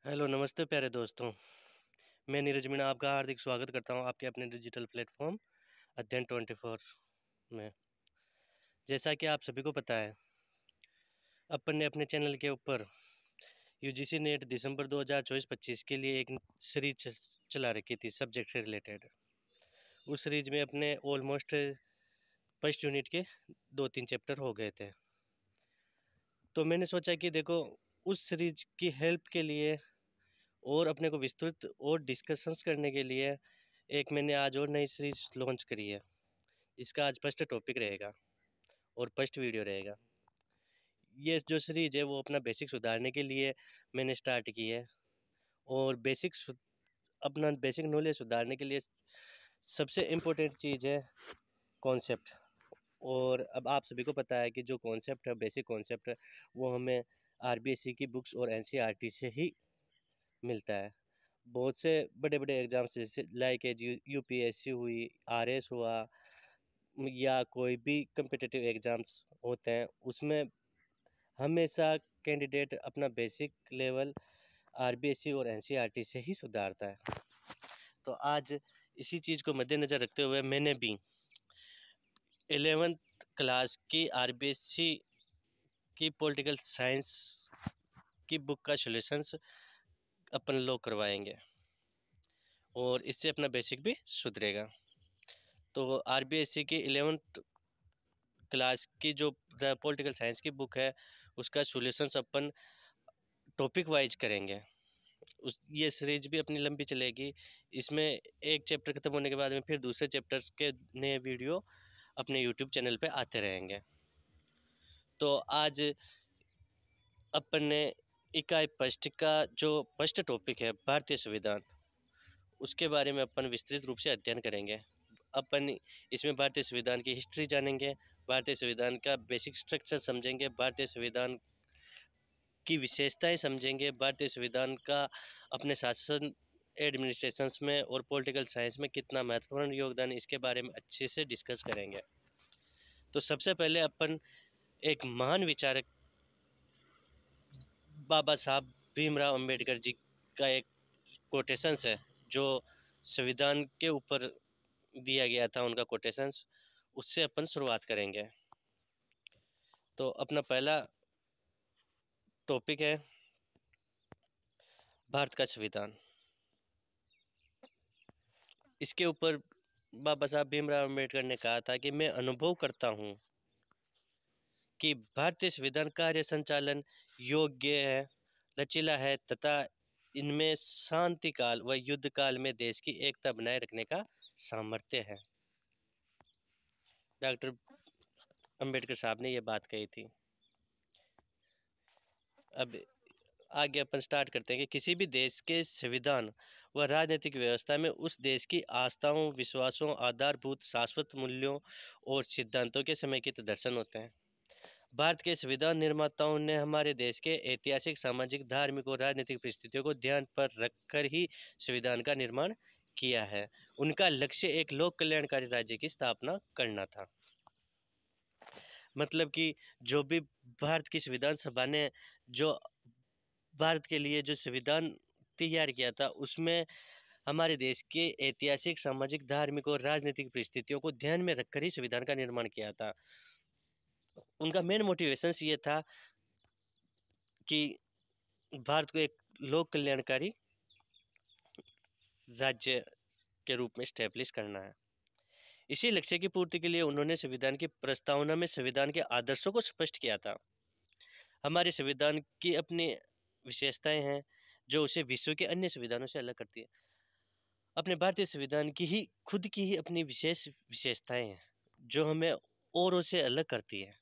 Hello नमस्ते प्यारे दोस्तों। मैं नीरज मीणा आपका हार्दिक स्वागत करता हूं आपके अपने डिजिटल प्लेटफॉर्म अध्ययन 24 में। जैसा कि आप सभी को पता है, अपन ने अपने चैनल के ऊपर यूजीसी नेट दिसंबर 2024-25 के लिए एक सीरीज चला रखी थी सब्जेक्ट से रिलेटेड। उस सीरीज में अपने ऑलमोस्ट फर्स्ट यूनिट के 2-3 चैप्टर हो गए थे। तो मैंने सोचा कि देखो, उस सीरीज की हेल्प के लिए और अपने को विस्तृत और डिस्कशंस करने के लिए एक मैंने आज और नई सीरीज लॉन्च करी है, जिसका आज फर्स्ट टॉपिक रहेगा और फर्स्ट वीडियो रहेगा। ये जो सीरीज है वो अपना बेसिक सुधारने के लिए मैंने स्टार्ट की है, और अपना बेसिक नॉलेज सुधारने के लिए सबसे इम्पोर्टेंट चीज़ है कॉन्सेप्ट। और अब आप सभी को पता है कि जो कॉन्सेप्ट है, बेसिक कॉन्सेप्ट है, वो हमें आरबीएससी की बुक्स और एनसीईआरटी से ही मिलता है। बहुत से बड़े बड़े एग्जाम्स जैसे लाइक यूपीएससी हुई, आरएस हुआ, या कोई भी कम्पिटिटिव एग्ज़ाम्स होते हैं, उसमें हमेशा कैंडिडेट अपना बेसिक लेवल आरबीएससी और एनसीईआरटी से ही सुधारता है। तो आज इसी चीज़ को मद्देनज़र रखते हुए मैंने भी 11th क्लास की आरबीएससी की पॉलिटिकल साइंस की बुक का सॉल्यूशंस अपन लोग करवाएंगे, और इससे अपना बेसिक भी सुधरेगा। तो आरबीएससी की 11th क्लास की जो पॉलिटिकल साइंस की बुक है, उसका सॉल्यूशंस अपन टॉपिक वाइज करेंगे। ये सीरीज भी अपनी लंबी चलेगी। इसमें एक चैप्टर खत्म होने के बाद में फिर दूसरे चैप्टर्स के नए वीडियो अपने यूट्यूब चैनल पे आते रहेंगे। तो आज अपन ने इकाई फर्स्ट का जो फर्स्ट टॉपिक है भारतीय संविधान, उसके बारे में अपन विस्तृत रूप से अध्ययन करेंगे। अपन इसमें भारतीय संविधान की हिस्ट्री जानेंगे, भारतीय संविधान का बेसिक स्ट्रक्चर समझेंगे, भारतीय संविधान की विशेषताएं समझेंगे, भारतीय संविधान का अपने शासन एडमिनिस्ट्रेशंस में और पॉलिटिकल साइंस में कितना महत्वपूर्ण योगदान है, इसके बारे में अच्छे से डिस्कस करेंगे। तो सबसे पहले अपन एक महान विचारक बाबा साहब भीमराव अंबेडकर जी का एक कोटेशंस है, जो संविधान के ऊपर दिया गया था, उनका कोटेशंस, उससे अपन शुरुआत करेंगे। तो अपना पहला टॉपिक है भारत का संविधान। इसके ऊपर बाबा साहब भीमराव अम्बेडकर ने कहा था कि मैं अनुभव करता हूँ कि भारतीय संविधान कार्य संचालन योग्य है, लचीला है तथा इनमें शांति काल व युद्ध काल में देश की एकता बनाए रखने का सामर्थ्य है। डॉक्टर अंबेडकर साहब ने ये बात कही थी। अब आगे अपन स्टार्ट करते हैं कि किसी भी देश के संविधान व राजनीतिक व्यवस्था में उस देश की आस्थाओं, विश्वासों, आधारभूत शाश्वत मूल्यों और सिद्धांतों के समेकित दर्शन होते हैं। भारत के संविधान निर्माताओं ने हमारे देश के ऐतिहासिक, सामाजिक, धार्मिक और राजनीतिक परिस्थितियों को ध्यान पर रखकर ही संविधान का निर्माण किया है। उनका लक्ष्य एक लोक कल्याणकारी राज्य की स्थापना करना था। मतलब कि जो भी भारत की संविधान सभा ने जो भारत के लिए जो संविधान तैयार किया था, उसमें हमारे देश के ऐतिहासिक, सामाजिक, धार्मिक और राजनीतिक परिस्थितियों को ध्यान में रखकर ही संविधान का निर्माण किया था। उनका मेन मोटिवेशंस ये था कि भारत को एक लोक कल्याणकारी राज्य के रूप में स्टैब्लिश करना है। इसी लक्ष्य की पूर्ति के लिए उन्होंने संविधान की प्रस्तावना में संविधान के आदर्शों को स्पष्ट किया था। हमारे संविधान की अपनी विशेषताएं हैं जो उसे विश्व के अन्य संविधानों से अलग करती है। अपने भारतीय संविधान की ही खुद की ही अपनी विशेष विशेषताएं हैं जो हमें औरों से अलग करती है।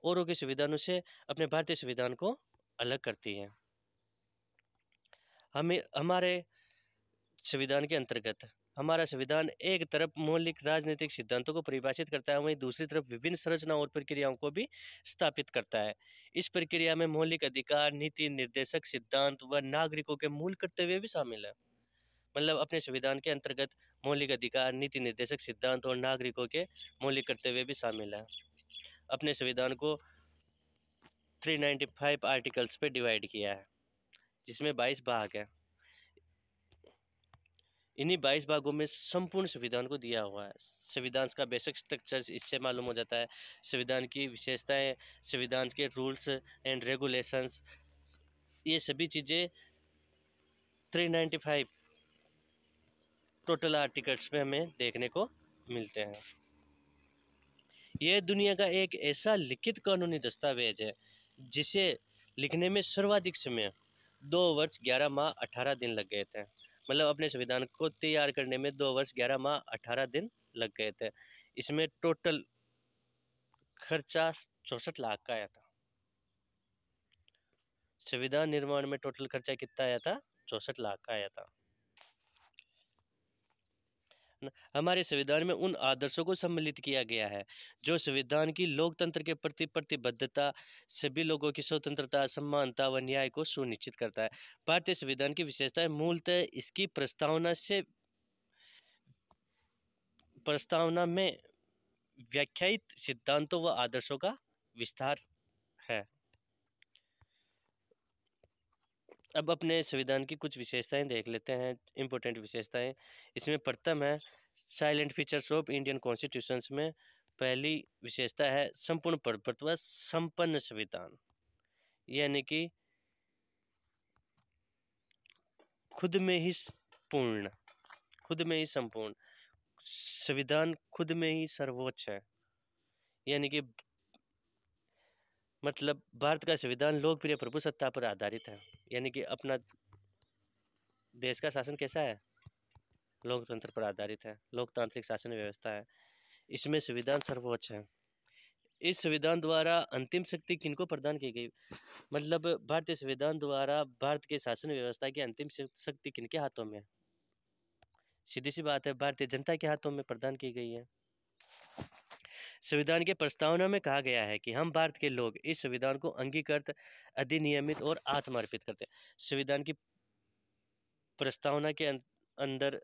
औरों के संविधानों से अपने भारतीय संविधान को अलग करती है। हमें हमारे संविधान के अंतर्गत हमारा संविधान एक तरफ मौलिक राजनीतिक सिद्धांतों को परिभाषित करता है, वहीं दूसरी तरफ विभिन्न संरचनाओं और प्रक्रियाओं को भी स्थापित करता है। इस प्रक्रिया में मौलिक अधिकार, नीति निर्देशक सिद्धांत व नागरिकों के मूल कर्तव्य भी शामिल है। मतलब अपने संविधान के अंतर्गत मौलिक अधिकार, नीति निर्देशक सिद्धांत और नागरिकों के मौलिक कर्तव्य भी शामिल है। अपने संविधान को 395 आर्टिकल्स पे डिवाइड किया है। जिसमें 22 भाग है। इन्हीं 22 भागों में संपूर्ण संविधान को दिया हुआ है। संविधान का बेसिक स्ट्रक्चर इससे मालूम हो जाता है, संविधान की विशेषताएं, संविधान के रूल्स एंड रेगुलेशंस, ये सभी चीज़ें 395 टोटल आर्टिकल्स में हमें देखने को मिलते हैं। यह दुनिया का एक ऐसा लिखित कानूनी दस्तावेज है जिसे लिखने में सर्वाधिक समय 2 वर्ष 11 माह 18 दिन लग गए थे। मतलब अपने संविधान को तैयार करने में 2 वर्ष 11 माह 18 दिन लग गए थे। इसमें टोटल खर्चा 64 लाख का आया था। संविधान निर्माण में टोटल खर्चा कितना आया था? 64 लाख का आया था। हमारे संविधान में उन आदर्शों को सम्मिलित किया गया है जो संविधान की लोकतंत्र के प्रति प्रतिबद्धता, सभी लोगों की स्वतंत्रता, समानता व न्याय को सुनिश्चित करता है। भारतीय संविधान की विशेषताएं मूलतः इसकी प्रस्तावना में व्याख्यायित सिद्धांतों व आदर्शों का विस्तार है। अब अपने संविधान की कुछ विशेषताएं देख लेते हैं, इम्पोर्टेंट विशेषताएं। इसमें प्रथम है salient features of Indian constitutions में पहली विशेषता है संपूर्ण प्रभुत्व संपन्न संविधान, यानी कि खुद में ही पूर्ण, खुद में ही संपूर्ण संविधान, खुद में ही सर्वोच्च है। यानी कि मतलब भारत का संविधान लोकप्रिय प्रभुसत्ता पर आधारित है। यानी कि अपना देश का शासन कैसा है? लोकतंत्र पर आधारित है, लोकतांत्रिक शासन व्यवस्था है। इसमें संविधान सर्वोच्च है। इस संविधान द्वारा अंतिम शक्ति किनको प्रदान की गई? मतलब भारतीय संविधान द्वारा भारत के शासन व्यवस्था की अंतिम शक्ति किनके हाथों में है? सीधी सी बात है, भारतीय जनता के हाथों में प्रदान की गई है। संविधान के प्रस्तावना में कहा गया है कि हम भारत के लोग इस संविधान को अंगीकृत, अधिनियमित और आत्मार्पित करते हैं। संविधान की प्रस्तावना के अंदर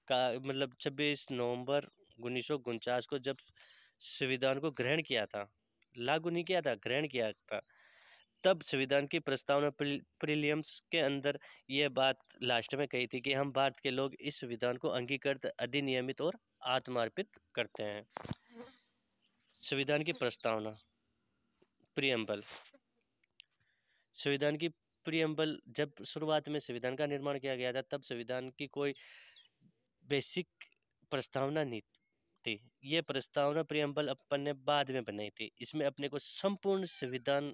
का मतलब 26 नवंबर 1949 को जब संविधान को ग्रहण किया था, लागू नहीं किया था, ग्रहण किया था, तब संविधान की प्रस्तावना प्रीलिम्स के अंदर यह बात लास्ट में कही थी कि हम भारत के लोग इस संविधान को अंगीकृत, अधिनियमित और आत्मार्पित करते हैं। संविधान की प्रस्तावना प्रीएम्बल, संविधान की प्रीएम्बल जब शुरुआत में संविधान का निर्माण किया गया था तब संविधान की कोई बेसिक प्रस्तावना नहीं थी। ये प्रस्तावना प्रीएम्बल अपन ने बाद में बनाई थी। इसमें अपने को संपूर्ण संविधान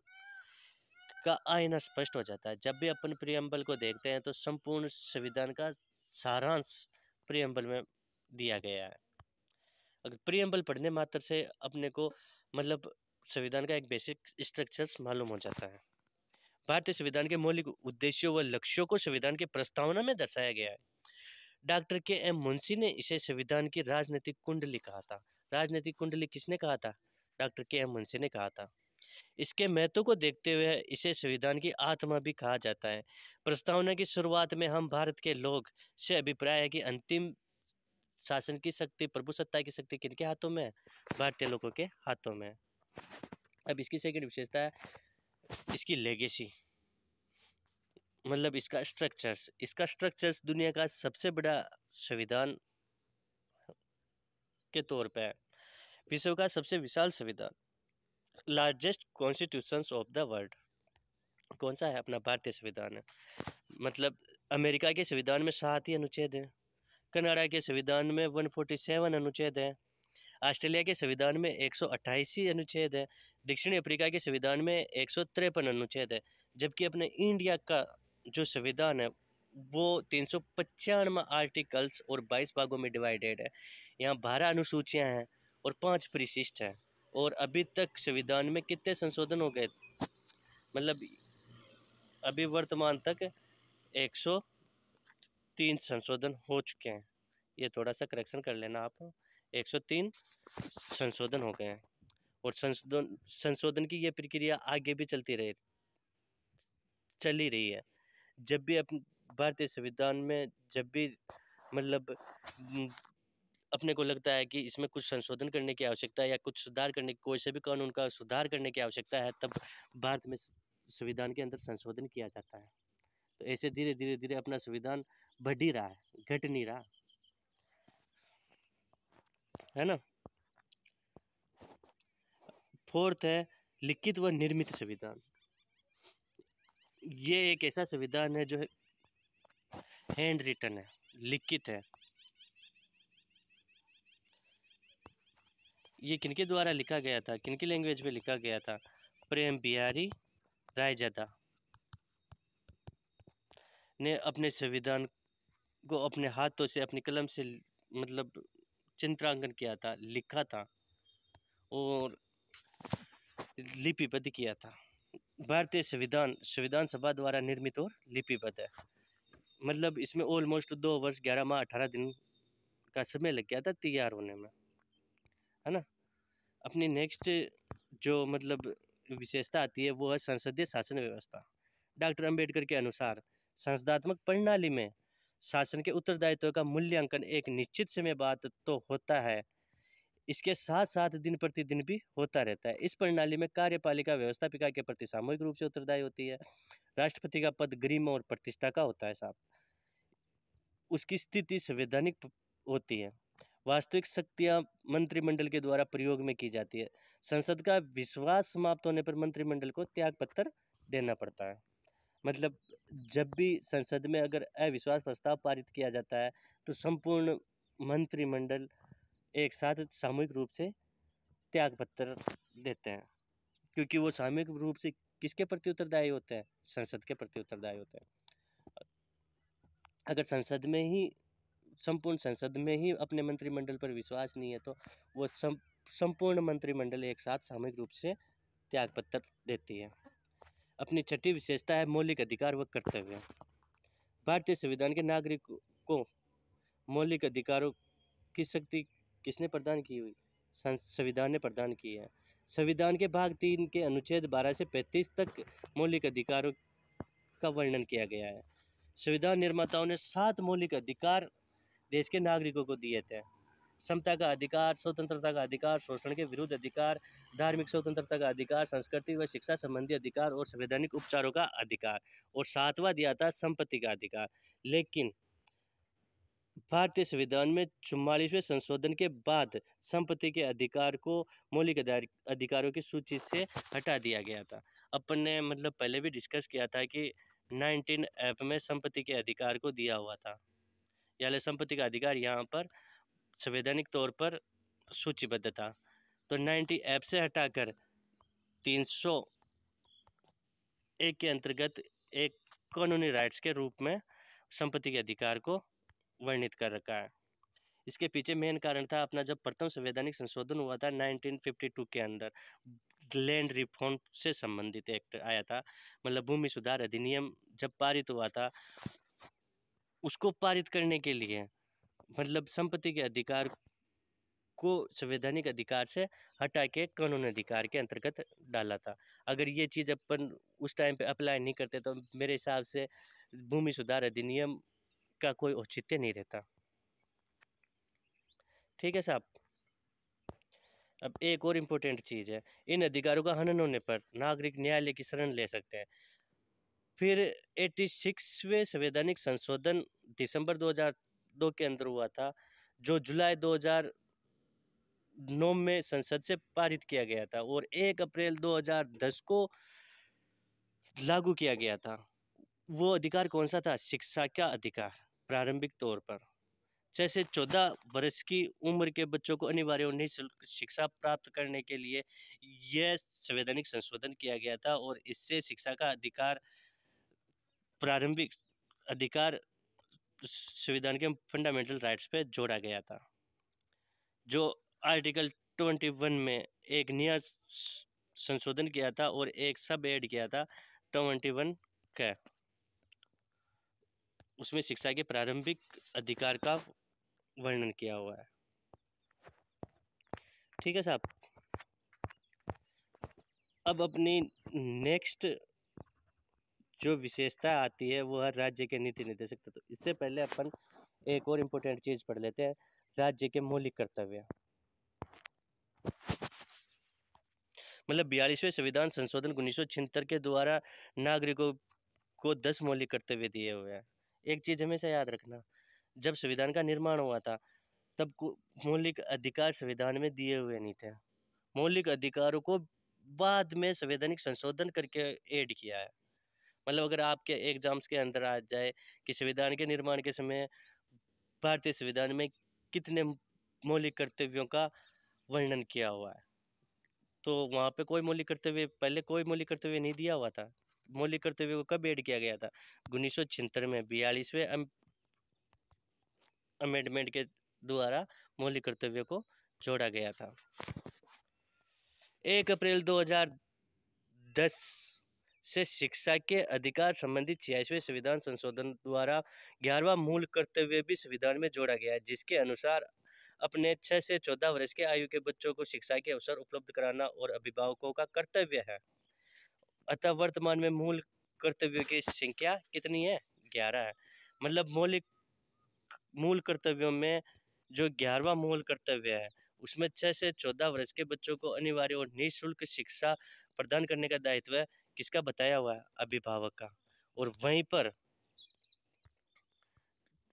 का आईना स्पष्ट हो जाता है। जब भी अपन प्रीएम्बल को देखते हैं तो संपूर्ण संविधान का सारांश प्रीएम्बल में दिया गया है। अगर प्रीएम्बल पढ़ने मात्र से अपने को मतलब संविधान का एक बेसिक स्ट्रक्चर्स मालूम हो जाता है। भारतीय संविधान के मौलिक उद्देश्यों व लक्ष्यों को संविधान के प्रस्तावना में दर्शाया गया है। Doctor KM. मुंशी ने इसे संविधान की राजनीतिक कुंडली कहा था। राजनीतिक कुंडली किसने कहा था? Doctor KM. मुंशी ने कहा था। इसके महत्व को देखते हुए इसे संविधान की आत्मा भी कहा जाता है। प्रस्तावना की शुरुआत में हम भारत के लोग से अभिप्राय है कि अंतिम शासन की शक्ति, प्रभुसत्ता की शक्ति किनके हाथों में है? भारतीय लोगों के हाथों में। अब इसकी सेकंड विशेषता है इसकी लेगेसी, मतलब इसका स्ट्रक्चर्स। इसका स्ट्रक्चर्स दुनिया का सबसे बड़ा संविधान के तौर पे है। विश्व का सबसे विशाल संविधान, largest constitutions of the world कौन सा है? अपना भारतीय संविधान है। मतलब अमेरिका के संविधान में 7 ही अनुच्छेद हैं, कनाडा के संविधान में 147 अनुच्छेद हैं, ऑस्ट्रेलिया के संविधान में 128 अनुच्छेद है, दक्षिण अफ्रीका के संविधान में 153 अनुच्छेद है, जबकि अपने इंडिया का जो संविधान है वो 395 आर्टिकल्स और 22 भागों में डिवाइडेड है। यहाँ 12 अनुसूचियाँ हैं और 5 परिशिष्ट हैं। और अभी तक संविधान में कितने संशोधन हो गए? मतलब अभी वर्तमान तक 103 संशोधन हो चुके हैं। ये थोड़ा सा करेक्शन कर लेना आप, 103 संशोधन हो गए हैं। और संशोधन की ये प्रक्रिया आगे भी चल ही रही है। जब भी भारतीय संविधान में जब भी मतलब अपने को लगता है कि इसमें कुछ संशोधन करने की आवश्यकता है या कुछ सुधार करने, कोई से भी कानून का सुधार करने की आवश्यकता है, तब भारत में संविधान के अंदर संशोधन किया जाता है। तो ऐसे धीरे धीरे धीरे अपना संविधान बढ़ ही रहा है, घट नहीं रहा है ना। फोर्थ है लिखित व निर्मित संविधान। ये एक ऐसा संविधान है जो हैंड रिटन है, लिखित है। ये किनके द्वारा लिखा गया था, किनकी लैंग्वेज में लिखा गया था? प्रेम बिहारी रायजादा ने अपने संविधान को अपने हाथों से, अपनी कलम से मतलब चित्रांकन किया था, लिखा था और लिपिबद्ध किया था। भारतीय संविधान संविधान सभा द्वारा निर्मित और लिपिबद्ध है। मतलब इसमें ऑलमोस्ट 2 वर्ष 11 माह 18 दिन का समय लग गया था तैयार होने में, है ना। अपनी नेक्स्ट जो मतलब विशेषता आती है वो है संसदीय शासन व्यवस्था। डॉक्टर अंबेडकर के अनुसार संसदात्मक प्रणाली में शासन के उत्तरदायित्व का मूल्यांकन एक निश्चित समय बाद तो होता है, इसके साथ साथ दिन प्रतिदिन भी होता रहता है। इस प्रणाली में कार्यपालिका व्यवस्थापिका के प्रति सामूहिक रूप से उत्तरदायी होती है। राष्ट्रपति का पद गरिमा और प्रतिष्ठा का होता है साहब। उसकी स्थिति संवैधानिक होती है। वास्तविक शक्तियां मंत्रिमंडल के द्वारा प्रयोग में की जाती है। संसद का विश्वास समाप्त होने पर मंत्रिमंडल को त्याग पत्र देना पड़ता है। मतलब जब भी संसद में अगर अविश्वास प्रस्ताव पारित किया जाता है तो संपूर्ण मंत्रिमंडल एक साथ सामूहिक रूप से त्याग पत्र देते हैं, क्योंकि वो सामूहिक रूप से किसके प्रति उत्तरदायी होते हैं? संसद के प्रति उत्तरदायी होते हैं। अगर संसद में ही संपूर्ण संसद में ही अपने मंत्रिमंडल पर विश्वास नहीं है तो वो संपूर्ण मंत्रिमंडल एक साथ सामूहिक रूप से त्यागपत्र देती है। अपनी छठी विशेषता है मौलिक अधिकार व कर्तव्य। भारतीय संविधान के नागरिकों को मौलिक अधिकारों की शक्ति किसने प्रदान की हुई? संविधान ने प्रदान की है। संविधान के भाग 3 के अनुच्छेद 12 से 35 तक मौलिक अधिकारों का वर्णन किया गया है। संविधान निर्माताओं ने 7 मौलिक अधिकार देश के नागरिकों को दिए थे। समता का अधिकार, स्वतंत्रता का अधिकार, शोषण के विरुद्ध अधिकार, धार्मिक स्वतंत्रता का अधिकार, संस्कृति व शिक्षा संबंधी अधिकार और संवैधानिक उपचारों का अधिकार, और 7वां दिया था संपत्ति का अधिकार। लेकिन भारतीय संविधान में 44वें संशोधन के बाद संपत्ति के अधिकार को मौलिक अधिकारों की सूची से हटा दिया गया था। अपन ने मतलब पहले भी डिस्कस किया था कि 19F में संपत्ति के अधिकार को दिया हुआ था, यानी संपत्ति का अधिकार यहाँ पर संवैधानिक तौर पर सूचीबद्ध था। तो 90F से हटाकर 301 के अंतर्गत एक कानूनी राइट्स के रूप में संपत्ति के अधिकार को वर्णित कर रखा है। इसके पीछे मेन कारण था अपना जब प्रथम संवैधानिक संशोधन हुआ था 1952 के अंदर, लैंड रिफॉर्म से संबंधित एक्ट आया था, मतलब भूमि सुधार अधिनियम जब पारित हुआ था, उसको पारित करने के लिए मतलब संपत्ति के अधिकार को संवैधानिक अधिकार से हटा के कानूनी अधिकार के अंतर्गत डाला था। अगर ये चीज़ अपन उस टाइम पे अप्लाई नहीं करते तो मेरे हिसाब से भूमि सुधार अधिनियम का कोई औचित्य नहीं रहता। ठीक है साहब। अब एक और इम्पोर्टेंट चीज़ है, इन अधिकारों का हनन होने पर नागरिक न्यायालय की शरण ले सकते हैं। फिर 86वें संवैधानिक संशोधन दिसंबर 2002 के अंदर हुआ था, जो जुलाई 2009 में संसद से पारित किया गया था और 1 अप्रैल 2010 को लागू किया गया था। वो अधिकार कौन सा था? शिक्षा का अधिकार। प्रारंभिक तौर पर 6 से 14 वर्ष की उम्र के बच्चों को अनिवार्य और निःशुल्क शिक्षा प्राप्त करने के लिए यह संवैधानिक संशोधन किया गया था और इससे शिक्षा का अधिकार, प्रारंभिक अधिकार संविधान के फंडामेंटल राइट्स पे जोड़ा गया था। जो आर्टिकल 21 में एक नया संशोधन किया था और एक सब ऐड किया था 21 का, उसमें शिक्षा के प्रारंभिक अधिकार का वर्णन किया हुआ है। ठीक है साहब। अब अपनी नेक्स्ट जो विशेषता आती है वो है राज्य के नीति निर्देशक तत्व। तो इससे पहले अपन एक और इम्पोर्टेंट चीज पढ़ लेते हैं, राज्य के मौलिक कर्तव्य। मतलब 42वें संविधान संशोधन 1976 के द्वारा नागरिकों को 10 मौलिक कर्तव्य दिए हुए हैं। एक चीज़ हमेशा याद रखना, जब संविधान का निर्माण हुआ था तब मौलिक अधिकार संविधान में दिए हुए नहीं थे। मौलिक अधिकारों को बाद में संवैधानिक संशोधन करके ऐड किया है। मतलब अगर आपके एग्जाम्स के अंदर आ जाए कि संविधान के निर्माण के समय भारतीय संविधान में कितने मौलिक कर्तव्यों का वर्णन किया हुआ है, तो वहाँ पे कोई मौलिक कर्तव्य, पहले कोई मौलिक कर्तव्य नहीं दिया हुआ था। मौलिक कर्तव्य को कब ऐड किया गया था? 1976 में 42वें अमेंडमेंट के द्वारा मौलिक कर्तव्यों को जोड़ा गया था। 1 अप्रैल 2010 से शिक्षा के अधिकार संबंधित 86वें संविधान संशोधन द्वारा 11वां मूल कर्तव्य भी संविधान में जोड़ा गया है, जिसके अनुसार अपने 6 से 14 वर्ष के आयु के बच्चों को शिक्षा के अवसर उपलब्ध कराना और अभिभावकों का कर्तव्य है। अतः वर्तमान में मूल कर्तव्यों की संख्या कितनी है? 11 है। मतलब मूल कर्तव्यों में जो 11वां मूल कर्तव्य है उसमें 6 से 14 वर्ष के बच्चों को अनिवार्य और निःशुल्क शिक्षा प्रदान करने का दायित्व है किसका बताया हुआ है? अभिभावक का। और वहीं पर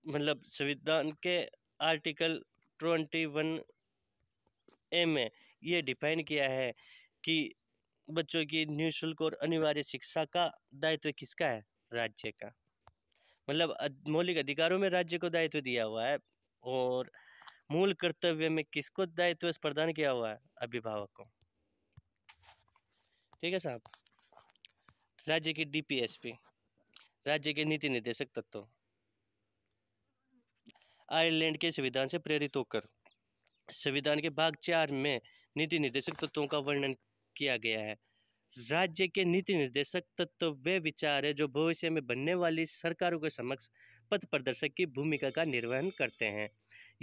मतलब संविधान के आर्टिकल 21A में ये डिफाइन किया है कि बच्चों की निःशुल्क और अनिवार्य शिक्षा का दायित्व किसका है? राज्य का। मतलब मौलिक अधिकारों में राज्य को दायित्व दिया हुआ है और मूल कर्तव्य में किसको दायित्व प्रदान किया हुआ है? अभिभावक को। ठीक है साहब। राज्य की DPSP, राज्य के नीति निर्देशक तत्व। आयरलैंड के संविधान से प्रेरित होकर संविधान के भाग 4 में नीति निर्देशक तत्वों का वर्णन किया गया है। राज्य के नीति निर्देशक तत्व वे विचार है जो भविष्य में बनने वाली सरकारों के समक्ष पथ प्रदर्शक की भूमिका का निर्वहन करते हैं।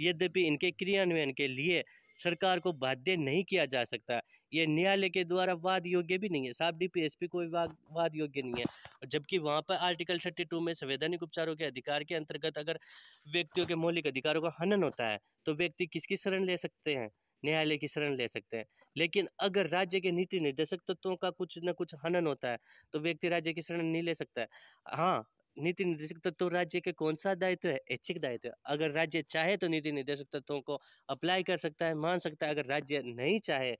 यद्यपि इनके क्रियान्वयन के लिए सरकार को बाध्य नहीं किया जा सकता, ये न्यायालय के द्वारा वाद योग्य भी नहीं है। साहब DPSP कोई वाद योग्य नहीं है। जबकि वहाँ पर आर्टिकल 32 में संवैधानिक उपचारों के अधिकार के अंतर्गत अगर व्यक्तियों के मौलिक अधिकारों का हनन होता है तो व्यक्ति किसकी शरण ले सकते हैं? न्यायालय की शरण ले सकते हैं। लेकिन अगर राज्य के नीति निर्देशक तत्वों का कुछ न कुछ हनन होता है तो व्यक्ति राज्य की शरण नहीं ले सकता है। हाँ, नीति निर्देशक तत्व राज्य के कौन सा दायित्व है? ऐच्छिक दायित्व है। अगर राज्य चाहे तो नीति निर्देशक तत्वों को अप्लाई कर सकता है, मान सकता है। अगर राज्य नहीं चाहे,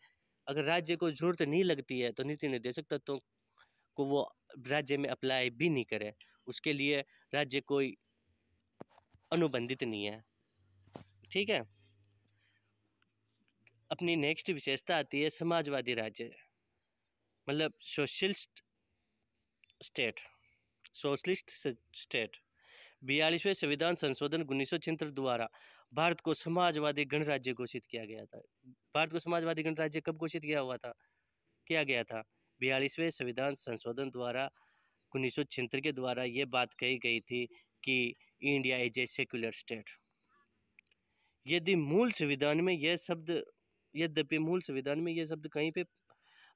अगर राज्य को जरूरत नहीं लगती है तो नीति निर्देशक तत्वों को वो राज्य में अप्लाई भी नहीं करे। उसके लिए राज्य कोई अनुबंधित नहीं है। ठीक है। अपनी नेक्स्ट विशेषता आती है समाजवादी राज्य, मतलब सोशलिस्ट स्टेट। 42वें संविधान संशोधन 1976 द्वारा भारत को समाजवादी गणराज्य घोषित किया गया था। भारत को समाजवादी गणराज्य कब घोषित किया गया था? 42वें संविधान संशोधन द्वारा 1976 के द्वारा ये बात कही गई थी कि India is a secular state. यद्यपि मूल संविधान में यह शब्द कहीं पे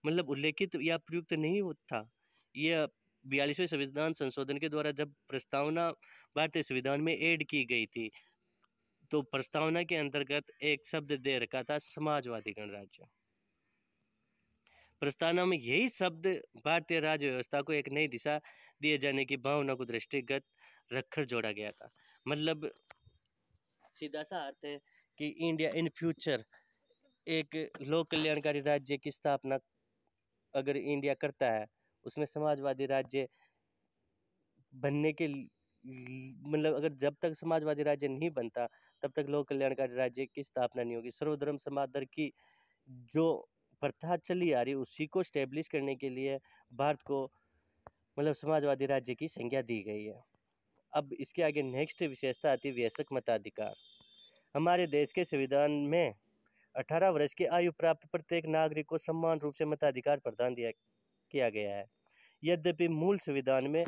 मतलब उल्लेखित या प्रयुक्त नहीं था। यह 42वें संविधान संशोधन के द्वारा जब प्रस्तावना भारतीय संविधान में ऐड की गई थी तो प्रस्तावना के अंतर्गत एक शब्द दे रखा था समाजवादी गणराज्य। प्रस्तावना में यही शब्द भारतीय राज्य व्यवस्था को एक नई दिशा दिए जाने की भावना को दृष्टिगत रखकर जोड़ा गया था। मतलब सीधा सा अर्थ है कि इंडिया इन फ्यूचर एक लोक कल्याणकारी राज्य की स्थापना अगर इंडिया करता है, उसमें समाजवादी राज्य बनने के मतलब अगर जब तक समाजवादी राज्य नहीं बनता तब तक लोक कल्याणकारी राज्य की स्थापना नहीं होगी। सर्वधर्म समादर की जो प्रथा चली आ रही उसी को स्टेब्लिश करने के लिए भारत को मतलब समाजवादी राज्य की संज्ञा दी गई है। अब इसके आगे नेक्स्ट विशेषता आती है वयस्क मताधिकार। हमारे देश के संविधान में 18 वर्ष की आयु प्राप्त प्रत्येक नागरिक को समान रूप से मताधिकार प्रदान किया गया है। यद्यपि मूल संविधान में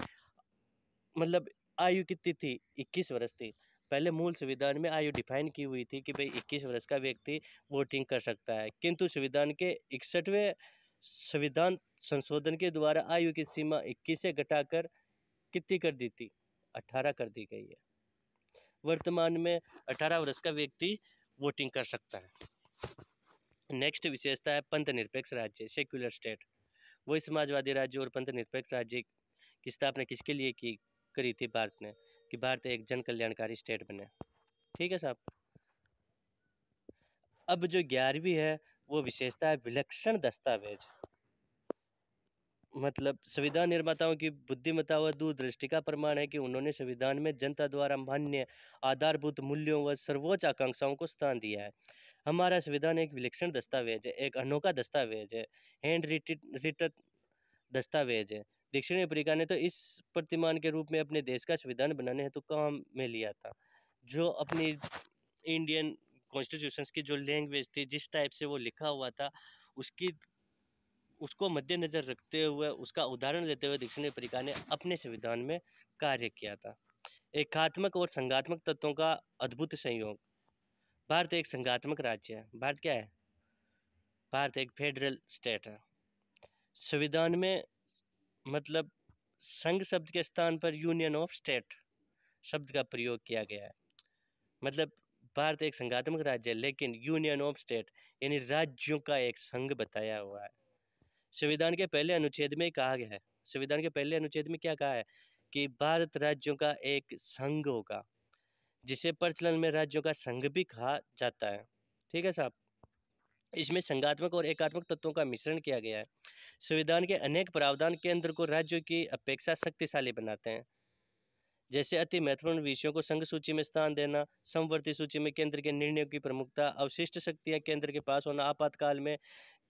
मतलब आयु कितनी थी? 21 वर्ष थी। पहले मूल संविधान में आयु डिफाइन की हुई थी कि भाई 21 वर्ष का व्यक्ति वोटिंग कर सकता है, किंतु संविधान के 61वें संविधान संशोधन के द्वारा आयु की सीमा 21 से घटाकर कितनी कर दी थी? 18 कर दी गई है। वर्तमान में 18 वर्ष का व्यक्ति वोटिंग कर सकता है। नेक्स्ट विशेषता है पंथ निरपेक्ष राज्य, सेक्युलर स्टेट। वही समाजवादी राज्य और पंथ निरपेक्ष राज्य की स्थापना किसके लिए की करी थी भारत ने, कि भारत एक जन कल्याणकारी स्टेट बने। ठीक है साहब। अब जो 11वीं है वो विशेषता है विलक्षण दस्तावेज। मतलब संविधान निर्माताओं की बुद्धिमत्ता व दूरदृष्टि का प्रमाण है कि उन्होंने संविधान में जनता द्वारा मान्य आधारभूत मूल्यों व सर्वोच्च आकांक्षाओं को स्थान दिया है। हमारा संविधान एक विलक्षण दस्तावेज है, एक अनोखा दस्तावेज है, हैंड रिटन दस्तावेज है। दक्षिणी अफ्रीका ने तो इस प्रतिमान के रूप में अपने देश का संविधान बनाने हेतु काम में लिया था। जो अपनी इंडियन कॉन्स्टिट्यूशन की जो लैंग्वेज थी, जिस टाइप से वो लिखा हुआ था, उसको मद्देनजर रखते हुए, उसका उदाहरण देते हुए दक्षिणी अफ्रीका ने अपने संविधान में कार्य किया था। एकात्मक और संघात्मक तत्वों का अद्भुत संयोग। भारत एक संघात्मक राज्य है। भारत क्या है? भारत एक फेडरल स्टेट है। संविधान में मतलब संघ शब्द के स्थान पर यूनियन ऑफ स्टेट शब्द का प्रयोग किया गया है। मतलब भारत एक संघात्मक राज्य है, लेकिन यूनियन ऑफ स्टेट यानी राज्यों का एक संघ बताया हुआ है। संविधान के पहले अनुच्छेद में कहा गया है, संविधान के पहले अनुच्छेद में क्या कहा है कि भारत राज्यों का एक संघ होगा, जिसे प्रचलन में राज्यों का संघ भी कहा जाता है। ठीक है साहब। इसमें संघात्मक और एकात्मक तत्वों का मिश्रण किया गया है। संविधान के अनेक प्रावधान केंद्र को राज्यों की अपेक्षा शक्तिशाली बनाते हैं, जैसे अति महत्वपूर्ण विषयों को संघ सूची में स्थान देना, समवर्ती सूची में केंद्र के निर्णयों की प्रमुखता, अवशिष्ट शक्तियां केंद्र के पास होना, आपातकाल में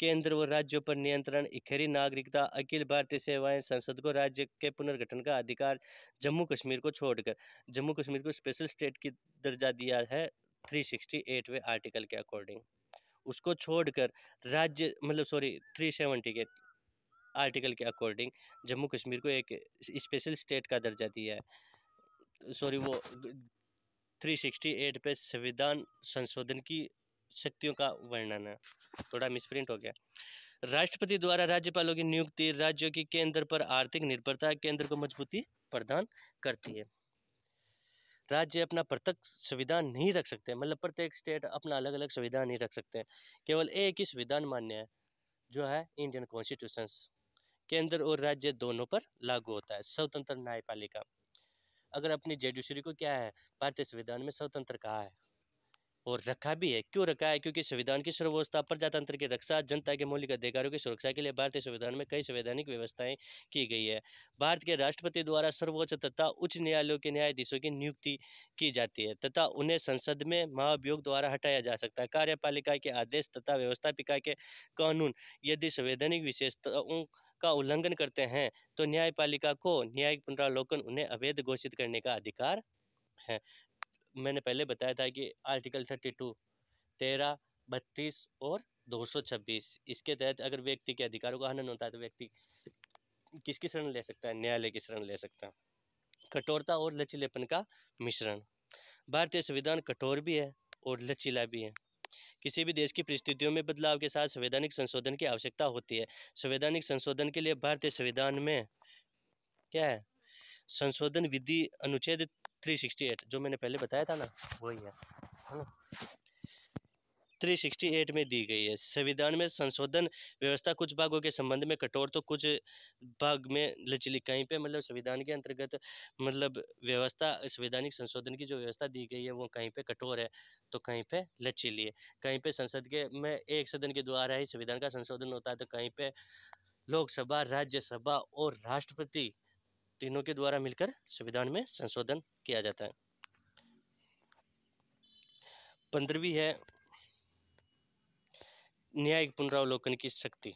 केंद्र व राज्यों पर नियंत्रण, इकहरी नागरिकता, अखिल भारतीय सेवाएं, संसद को राज्य के पुनर्गठन का अधिकार, जम्मू कश्मीर को छोड़कर। जम्मू कश्मीर को स्पेशल स्टेट की दर्जा दिया है 368वें आर्टिकल के अकॉर्डिंग। उसको छोड़कर राज्य 370 के आर्टिकल के अकॉर्डिंग जम्मू कश्मीर को एक स्पेशल स्टेट का दर्जा दिया है। वो 368 पे संविधान संशोधन की शक्तियों का वर्णन है, थोड़ा मिसप्रिंट हो गया। राष्ट्रपति द्वारा राज्यपालों की नियुक्ति राज्यों की केंद्र पर आर्थिक निर्भरता केंद्र को मजबूती प्रदान करती है। राज्य अपना पृथक संविधान नहीं रख सकते, मतलब प्रत्येक स्टेट अपना अलग अलग संविधान नहीं रख सकते, केवल एक ही संविधान मान्य है, जो है इंडियन कॉन्स्टिट्यूशन। केंद्र और राज्य दोनों पर लागू होता है। स्वतंत्र न्यायपालिका। अगर अपनी जुडिशरी को क्या है, भारतीय संविधान में स्वतंत्र कहा है और रखा भी है। क्यों रखा है? क्योंकि संविधान की सर्वोच्चता, प्रजातंत्र की रक्षा, जनता के मौलिक अधिकारों की सुरक्षा के लिए भारतीय संविधान में कई संवैधानिक व्यवस्थाएं की गई है। भारत के राष्ट्रपति द्वारा सर्वोच्च तथा उच्च न्यायालयों के न्यायाधीशों की नियुक्ति की जाती है तथा उन्हें संसद में महाभियोग द्वारा हटाया जा सकता है। कार्यपालिका के आदेश तथा व्यवस्थापिका के कानून यदि संवैधानिक विशेषताओं का उल्लंघन करते हैं तो न्यायपालिका को न्यायिक पुनरावलोकन उन्हें अवैध घोषित करने का अधिकार है। मैंने पहले बताया था कि आर्टिकल 32, 13, 32 और 226, इसके तहत अगर व्यक्ति के अधिकारों का हनन होता है तो व्यक्ति किसकी शरण ले सकता है? न्यायालय की शरण ले सकता है। कठोरता और लचीलेपन का मिश्रण। भारतीय संविधान कठोर भी है और लचीला भी है। किसी भी देश की परिस्थितियों में बदलाव के साथ संवैधानिक संशोधन की आवश्यकता होती है। संवैधानिक संशोधन के लिए भारतीय संविधान में क्या है? संशोधन विधि अनुच्छेद 368 जो मैंने पहले बताया था ना, वही है ना, 368 में दी गई है। संविधान में संशोधन व्यवस्था कुछ भागों के संबंध में कठोर तो कुछ भाग में लचीली। कहीं पे मतलब संविधान के अंतर्गत मतलब व्यवस्था, संवैधानिक संशोधन की जो व्यवस्था दी गई है वो कहीं पे कठोर है तो कहीं पे लचीली है। कहीं पे संसद के में एक सदन के द्वारा ही संविधान का संशोधन होता है तो कहीं पे लोकसभा, राज्यसभा और राष्ट्रपति तीनों के द्वारा मिलकर संविधान में संशोधन किया जाता है। 15वीं है न्यायिक पुनरावलोकन की शक्ति।